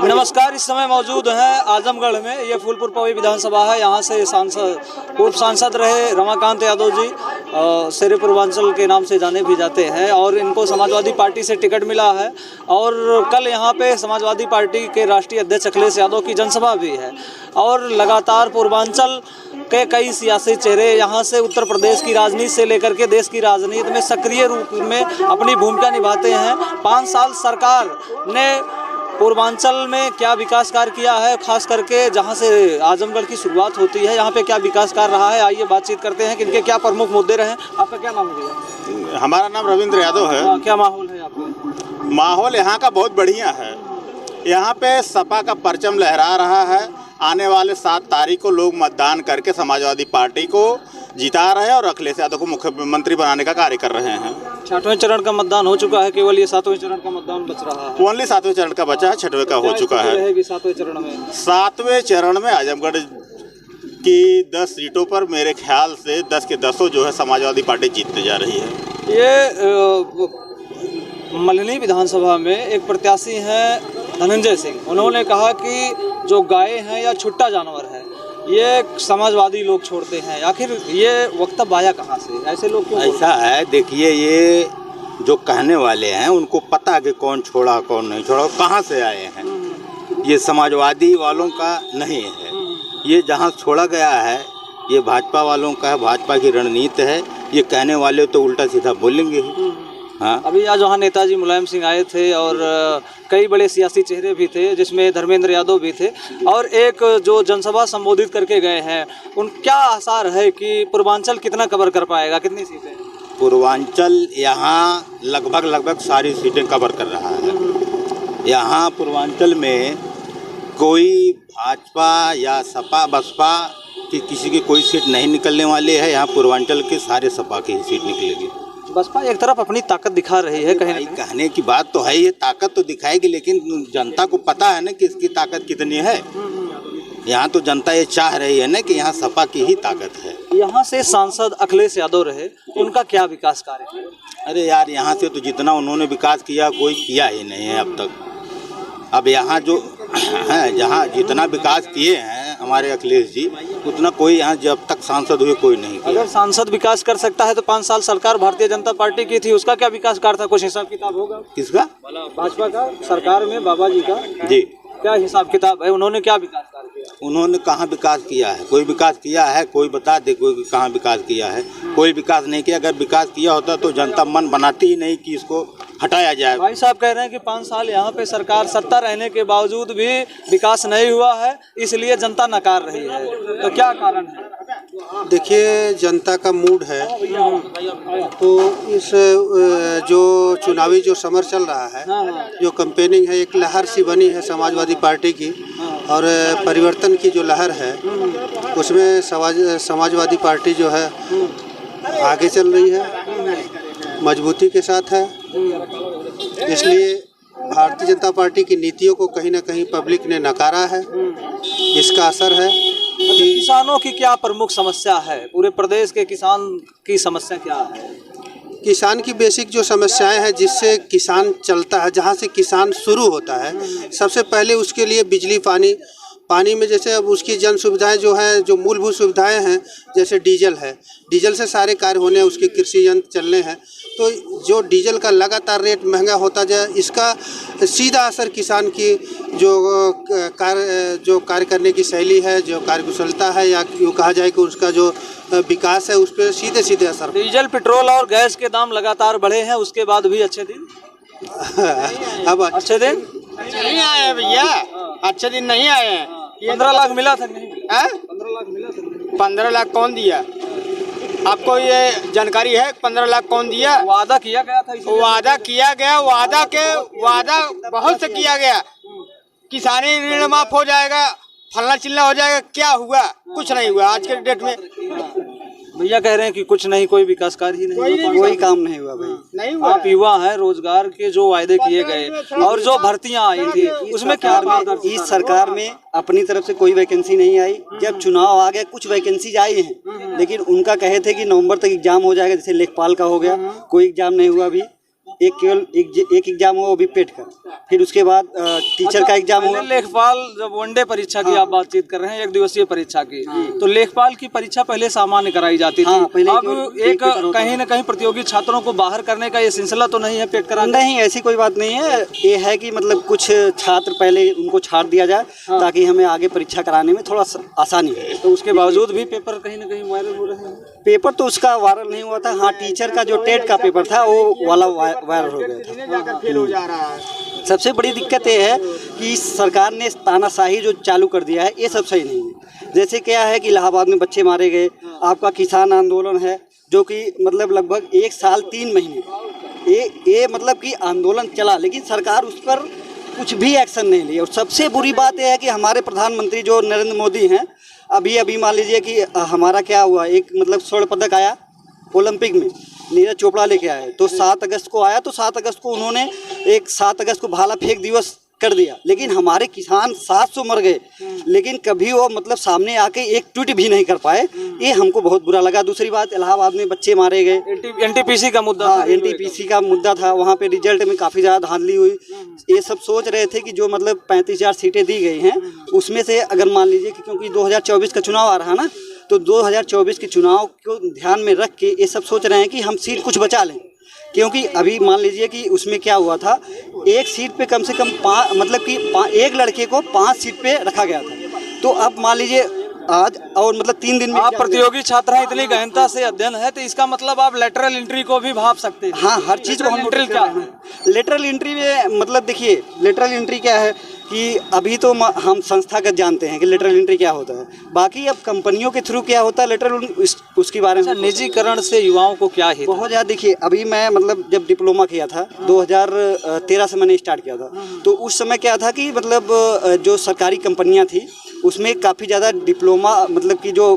नमस्कार, इस समय मौजूद हैं आजमगढ़ में। ये फूलपुर पवई विधानसभा है। यहाँ से पूर्व सांसद रहे रमाकांत यादव जी शेर पूर्वांचल के नाम से जाने भी जाते हैं और इनको समाजवादी पार्टी से टिकट मिला है। और कल यहाँ पे समाजवादी पार्टी के राष्ट्रीय अध्यक्ष अखिलेश यादव की जनसभा भी है। और लगातार पूर्वांचल के कई सियासी चेहरे यहाँ से उत्तर प्रदेश की राजनीति से लेकर के देश की राजनीति में सक्रिय रूप में अपनी भूमिका निभाते हैं। 5 साल सरकार ने पूर्वांचल में क्या विकास कार्य किया है, खास करके जहां से आजमगढ़ की शुरुआत होती है, यहाँ पे क्या विकास कार्य रहा है, आइए बातचीत करते हैं कि इनके क्या प्रमुख मुद्दे रहे। आपका क्या नाम है भैया? हमारा नाम रविंद्र यादव है। क्या माहौल है आपका? माहौल यहाँ का बहुत बढ़िया है। यहाँ पे सपा का परचम लहरा रहा है। आने वाले 7 तारीख को लोग मतदान करके समाजवादी पार्टी को जिता रहे हैं और अखिलेश यादव को मुख्यमंत्री बनाने का कार्य कर रहे हैं। 6वें चरण का मतदान हो चुका है, केवल ये 7वें चरण का मतदान बच रहा है। ओनली 7वें चरण का बचा है, 6वें का हो चुका है। 7वें चरण में 7वें चरण में आजमगढ़ की 10 सीटों पर मेरे ख्याल से 10 के 10 जो है समाजवादी पार्टी जीतने जा रही है। ये मल्हनी विधानसभा में एक प्रत्याशी हैं धनंजय सिंह। उन्होंने कहा कि जो गाय हैं या छुट्टा जानवर है ये समाजवादी लोग छोड़ते हैं। आखिर ये वक्तव्य आया कहाँ से? ऐसे लोग क्यों? ऐसा है, देखिए, ये जो कहने वाले हैं उनको पता है कि कौन छोड़ा कौन नहीं छोड़ा, कहाँ से आए हैं। ये समाजवादी वालों का नहीं है। ये जहाँ छोड़ा गया है ये भाजपा वालों का है, भाजपा की रणनीति है। ये कहने वाले तो उल्टा सीधा बोलेंगे ही। हाँ, अभी आज वहाँ नेताजी मुलायम सिंह आए थे और कई बड़े सियासी चेहरे भी थे, जिसमें धर्मेंद्र यादव भी थे। और एक जो जनसभा संबोधित करके गए हैं, उन क्या आसार है कि पूर्वांचल कितना कवर कर पाएगा, कितनी सीटें? पूर्वांचल यहाँ लगभग सारी सीटें कवर कर रहा है। यहाँ पूर्वांचल में कोई भाजपा या सपा बसपा की किसी की कोई सीट नहीं निकलने वाली है। यहाँ पूर्वांचल के सारे सपा की ही सीट निकलेगी। बसपा एक तरफ अपनी ताकत दिखा रही है, कहीं कहने की बात तो है, ये ताकत तो दिखाएगी, लेकिन जनता को पता है ना कि इसकी ताकत कितनी है। यहाँ तो जनता ये चाह रही है ना कि यहाँ सपा की ही ताकत है। यहाँ से सांसद अखिलेश यादव रहे, उनका क्या विकास कार्य है? अरे यार, यहाँ से तो जितना उन्होंने विकास किया कोई किया ही नहीं है अब तक। अब यहाँ जो है, जहाँ जितना विकास किए हैं हमारे अखिलेश जी, उतना कोई यहाँ जब तक सांसद हुए कोई नहीं किया। अगर सांसद विकास कर सकता है तो 5 साल सरकार भारतीय जनता पार्टी की थी, उसका क्या विकास कार्य था? कुछ हिसाब किताब होगा? किसका? भाजपा का, सरकार में बाबा जी का जी क्या हिसाब किताब है? उन्होंने क्या विकास कार्य किया? उन्होंने कहाँ विकास किया है? कोई विकास किया है? कोई बता दे कोई कहाँ विकास किया है? कोई विकास नहीं किया। अगर विकास किया होता तो जनता मन बनाती ही नहीं कि इसको हटाया जाए। भाई साहब कह रहे हैं कि 5 साल यहाँ पे सरकार सत्ता रहने के बावजूद भी विकास नहीं हुआ है, इसलिए जनता नकार रही है। तो क्या कारण है? देखिए, जनता का मूड है तो इस जो चुनावी जो समर चल रहा है, जो कैंपेनिंग है, एक लहर सी बनी है समाजवादी पार्टी की। और परिवर्तन की जो लहर है उसमें समाजवादी पार्टी जो है आगे चल रही है, मजबूती के साथ है। इसलिए भारतीय जनता पार्टी की नीतियों को कहीं ना कहीं पब्लिक ने नकारा है। इसका असर है कि किसानों की क्या प्रमुख समस्या है? पूरे प्रदेश के किसान की समस्या क्या है? किसान की बेसिक जो समस्याएं हैं जिससे किसान चलता है, जहां से किसान शुरू होता है, सबसे पहले उसके लिए बिजली, पानी में जैसे अब उसकी जन सुविधाएं जो हैं, जो मूलभूत सुविधाएं हैं, जैसे डीजल है, डीजल से सारे कार्य होने हैं, उसके कृषि यंत्र चलने हैं। तो जो डीजल का लगातार रेट महंगा होता जाए, इसका सीधा असर किसान की जो कार्य करने की शैली है, जो कार्यकुशलता है, या यूँ कहा जाए कि उसका जो विकास है, उस पर सीधे असर। डीजल, पेट्रोल और गैस के दाम लगातार बढ़े हैं, उसके बाद भी अच्छे दिन अब अच्छे दिन नहीं आए हैं भैया, अच्छे दिन नहीं आए हैं। 15 लाख मिला था नहीं? 15 लाख मिला था? 15 लाख कौन दिया? आपको ये जानकारी है? 15 लाख कौन दिया? वादा किया गया था। वादा किया गया, वादा बहुत से किया गया। किसानी ऋण माफ हो जाएगा, फलना चिल्ला हो जाएगा। क्या हुआ? कुछ नहीं हुआ आज के डेट में। भैया कह रहे हैं कि कुछ नहीं, कोई विकास कार्य ही नहीं, कोई काम नहीं हुआ भाई, नहीं हुआ। आप युवा हैं, रोजगार के जो वायदे किए गए और जो भर्तियां आई थी उसमें क्या? इस सरकार में अपनी तरफ से कोई वैकेंसी नहीं आई। जब चुनाव आ गया कुछ वैकेंसी आई हैं, लेकिन उनका कहे थे कि नवंबर तक एग्जाम हो जाएगा, जैसे लेखपाल का हो गया, कोई एग्जाम नहीं हुआ अभी। केवल एक एग्जाम हुआ, वो भी पेट का। फिर उसके बाद टीचर का एग्जाम हुआ। पहले लेखपाल जब वनडे परीक्षा की आप बातचीत कर रहे हैं, 1 दिवसीय परीक्षा की, तो लेखपाल की परीक्षा पहले सामान्य कराई जाती थी। पहले अब एक कहीं न कहीं प्रतियोगी छात्रों को बाहर करने का ये सिलसिला तो नहीं है पेट करा? नहीं, ऐसी कोई बात नहीं है। ये है कि मतलब कुछ छात्र पहले उनको छाड़ दिया जाए ताकि हमें आगे परीक्षा कराने में थोड़ा आसानी हो। तो उसके बावजूद भी पेपर कहीं न कहीं वायरल हो रहे हैं। पेपर तो उसका वायरल नहीं हुआ था, हाँ टीचर का जो टेट का पेपर था वो वाला वायरल हो गया था। फेल हो जा रहा है। सबसे बड़ी दिक्कत ये है कि सरकार ने तानाशाही जो चालू कर दिया है, ये सब सही नहीं है। जैसे क्या है कि इलाहाबाद में बच्चे मारे गए, आपका किसान आंदोलन है जो कि मतलब लगभग 1 साल 3 महीने ये मतलब कि आंदोलन चला, लेकिन सरकार उस पर कुछ भी एक्शन नहीं लिया। और सबसे बुरी बात यह है कि हमारे प्रधानमंत्री जो नरेंद्र मोदी हैं, अभी मान लीजिए कि हमारा क्या हुआ, एक मतलब स्वर्ण पदक आया ओलंपिक में, नीरज चोपड़ा लेके आए, तो 7 अगस्त को आया, तो 7 अगस्त को उन्होंने 7 अगस्त को भाला फेंक दिवस कर दिया। लेकिन हमारे किसान 700 मर गए, लेकिन कभी वो मतलब सामने आके एक ट्वीट भी नहीं कर पाए। ये हमको बहुत बुरा लगा। दूसरी बात, इलाहाबाद में बच्चे मारे गए, एनटीपीसी का मुद्दा। हाँ, एनटीपीसी का मुद्दा था। वहाँ पे रिजल्ट में काफ़ी ज़्यादा धांधली हुई। ये सब सोच रहे थे कि जो मतलब 35,000 सीटें दी गई हैं, उसमें से अगर मान लीजिए कि क्योंकि 2024 का चुनाव आ रहा ना, तो 2024 के चुनाव को ध्यान में रख के ये सब सोच रहे हैं कि हम सीट कुछ बचा लें। क्योंकि अभी मान लीजिए कि उसमें क्या हुआ था, एक सीट पे कम से कम मतलब कि एक लड़के को 5 सीट पे रखा गया था। तो अब मान लीजिए आज और मतलब 3 दिन में आप प्रतियोगी छात्र हैं, इतनी गहनता से अध्ययन है, तो इसका मतलब आप लेटरल एंट्री को भी भाप सकते हैं। हाँ, हर चीज़ को हम लेटरल क्या है? लेटरल एंट्री में मतलब देखिए, लेटरल एंट्री क्या है कि अभी तो हम संस्थागत जानते हैं कि लेटरल एंट्री क्या होता है। बाकी अब कंपनियों के थ्रू क्या होता है लेटरल, उसके बारे में निजीकरण से युवाओं को क्या है? बहुत ज़्यादा। देखिए, अभी मैं मतलब जब डिप्लोमा किया था 2013 से मैंने स्टार्ट किया था, तो उस समय क्या था कि मतलब जो सरकारी कंपनियां थी उसमें काफ़ी ज़्यादा डिप्लोमा मतलब कि जो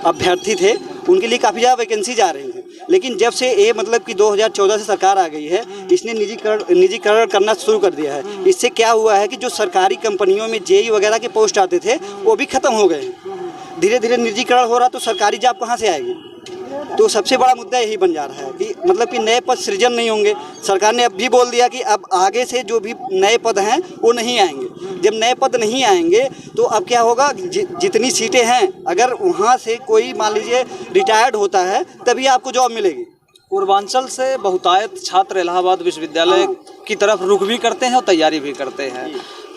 अभ्यर्थी थे उनके लिए काफ़ी ज़्यादा वैकेंसीज आ रही थी। लेकिन जब से ये मतलब कि 2014 से सरकार आ गई है, इसने निजीकरण करना शुरू कर दिया है। इससे क्या हुआ है कि जो सरकारी कंपनियों में जेई वगैरह के पोस्ट आते थे वो भी ख़त्म हो गए हैं। धीरे धीरे निजीकरण हो रहा, तो सरकारी जॉब कहाँ से आएगी? तो सबसे बड़ा मुद्दा यही बन जा रहा है कि मतलब कि नए पद सृजन नहीं होंगे। सरकार ने अब भी बोल दिया कि अब आगे से जो भी नए पद हैं वो नहीं आएंगे। जब नए पद नहीं आएंगे तो अब क्या होगा, जितनी सीटें हैं अगर वहाँ से कोई मान लीजिए रिटायर्ड होता है तभी आपको जॉब मिलेगी। पूर्वांचल से बहुतायत छात्र इलाहाबाद विश्वविद्यालय की तरफ रुख भी करते हैं और तैयारी भी करते हैं।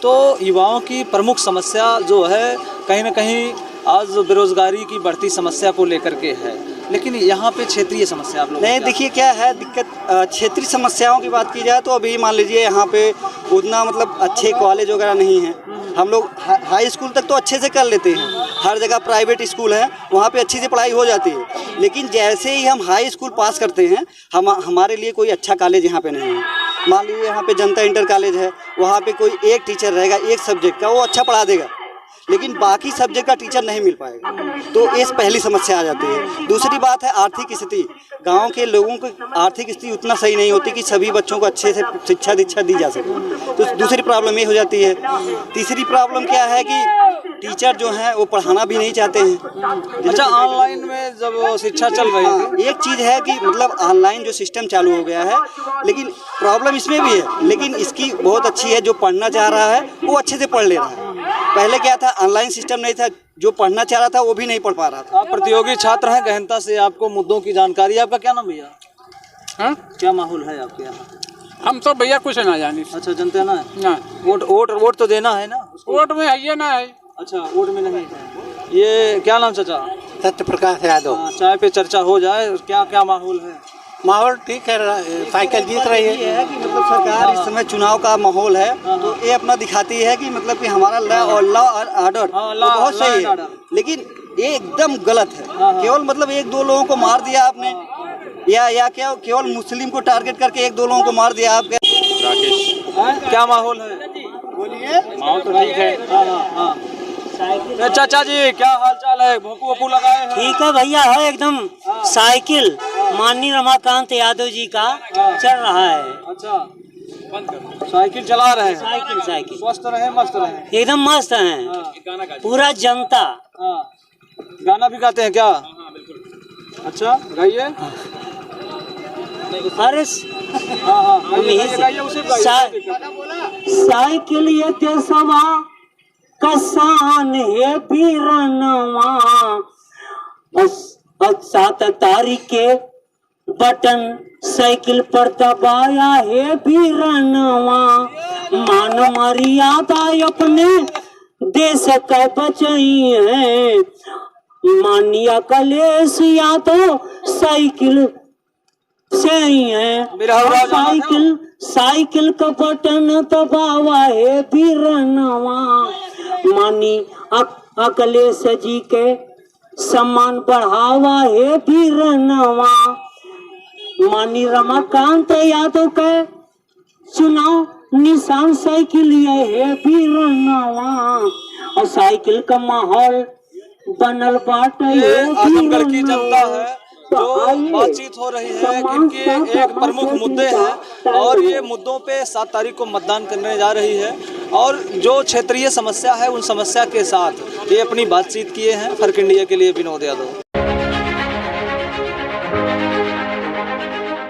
तो युवाओं की प्रमुख समस्या जो है कहीं ना कहीं आज बेरोजगारी की बढ़ती समस्या को लेकर के है, लेकिन यहाँ पे क्षेत्रीय समस्या आप लोग नहीं, देखिए क्या है दिक्कत, क्षेत्रीय समस्याओं की बात की जाए तो अभी मान लीजिए यहाँ पे उतना मतलब अच्छे कॉलेज वगैरह नहीं है। हम लोग हाई स्कूल तक तो अच्छे से कर लेते हैं, हर जगह प्राइवेट स्कूल है, वहाँ पे अच्छी से पढ़ाई हो जाती है। लेकिन जैसे ही हम हाई स्कूल पास करते हैं, हमारे लिए कोई अच्छा कॉलेज यहाँ पे नहीं है। मान लीजिए यहाँ पे जनता इंटर कॉलेज है, वहाँ पे कोई एक टीचर रहेगा एक सब्जेक्ट का, वो अच्छा पढ़ा देगा, लेकिन बाकी सब्जेक्ट का टीचर नहीं मिल पाएगा। तो इस पहली समस्या आ जाती है। दूसरी बात है आर्थिक स्थिति। गांव के लोगों की आर्थिक स्थिति उतना सही नहीं होती कि सभी बच्चों को अच्छे से शिक्षा दीक्षा दी जा सके। तो दूसरी प्रॉब्लम ये हो जाती है। तीसरी प्रॉब्लम क्या है कि टीचर जो हैं वो पढ़ाना भी नहीं चाहते हैं। अच्छा, ऑनलाइन में जब शिक्षा चल रही थी, एक चीज़ है कि मतलब ऑनलाइन जो सिस्टम चालू हो गया है, लेकिन प्रॉब्लम इसमें भी है, लेकिन इसकी बहुत अच्छी है। जो पढ़ना चाह रहा है वो अच्छे से पढ़ ले रहा है। पहले क्या था, ऑनलाइन सिस्टम नहीं था, जो पढ़ना चाह रहा था वो भी नहीं पढ़ पा रहा था। आप प्रतियोगी छात्र हैं, गहनता से आपको मुद्दों की जानकारी। आपका क्या नाम भैया? हाँ, क्या माहौल है आपके यहाँ? हम तो भैया कुछ ना जानी। अच्छा, जनता ना है ना, वोट तो देना है ना? वोट में है ये ना है। अच्छा, वोट में नहीं है। ये क्या नाम चाचा? सत्य प्रकाश यादव। चाय पे चर्चा हो जाए, क्या क्या माहौल है? माहौल ठीक है, साइकिल जीत रही है। ये है कि मतलब सरकार इस समय चुनाव का माहौल है, तो ये अपना दिखाती है कि मतलब कि हमारा लॉ और ऑर्डर बहुत सही है, लेकिन ये एकदम गलत है। केवल मतलब 1-2 लोगों को मार दिया आपने, या क्या केवल मुस्लिम को टारगेट करके 1-2 लोगों को मार दिया आपके। राकेश, क्या माहौल है? बोलिए। माहौल तो ठीक है। हाँ। चाचा जी, क्या हाल चाल है? भोंपू वोपू लगाए हैं? ठीक है भैया, है एकदम। साइकिल माननीय रमाकांत यादव जी का चल रहा है। अच्छा, साइकिल चला रहे हैं? साइकिल स्वस्थ रहे, मस्त रहे, एकदम मस्त है। पूरा जनता। गाना भी गाते हैं क्या? अच्छा, गाइए। अरे हम यही साइकिल ये देशवा कसान है बीरनवा 7 तारीख के बटन साइकिल पर दबाया है बीरनवा मान मर्यादा अपने देश का बचाई है मानिया कलेश या तो साइकिल से ही है साइकिल का बटन दबावा है बीरनवा मानी अखिलेश जी के सम्मान बढ़ावा है बीरनवा मानी रमाकांत यादव के चुनाव निशान साइकिल ये है बीरनवा और साइकिल का माहौल बनल बाटे आजमगढ़ की जनता है जो बातचीत हो रही है क्योंकि एक प्रमुख मुद्दे हैं और ये मुद्दों पे 7 तारीख को मतदान करने जा रही है और जो क्षेत्रीय समस्या है उन समस्या के साथ ये अपनी बातचीत किए हैं। फर्क इंडिया के लिए विनोद यादव।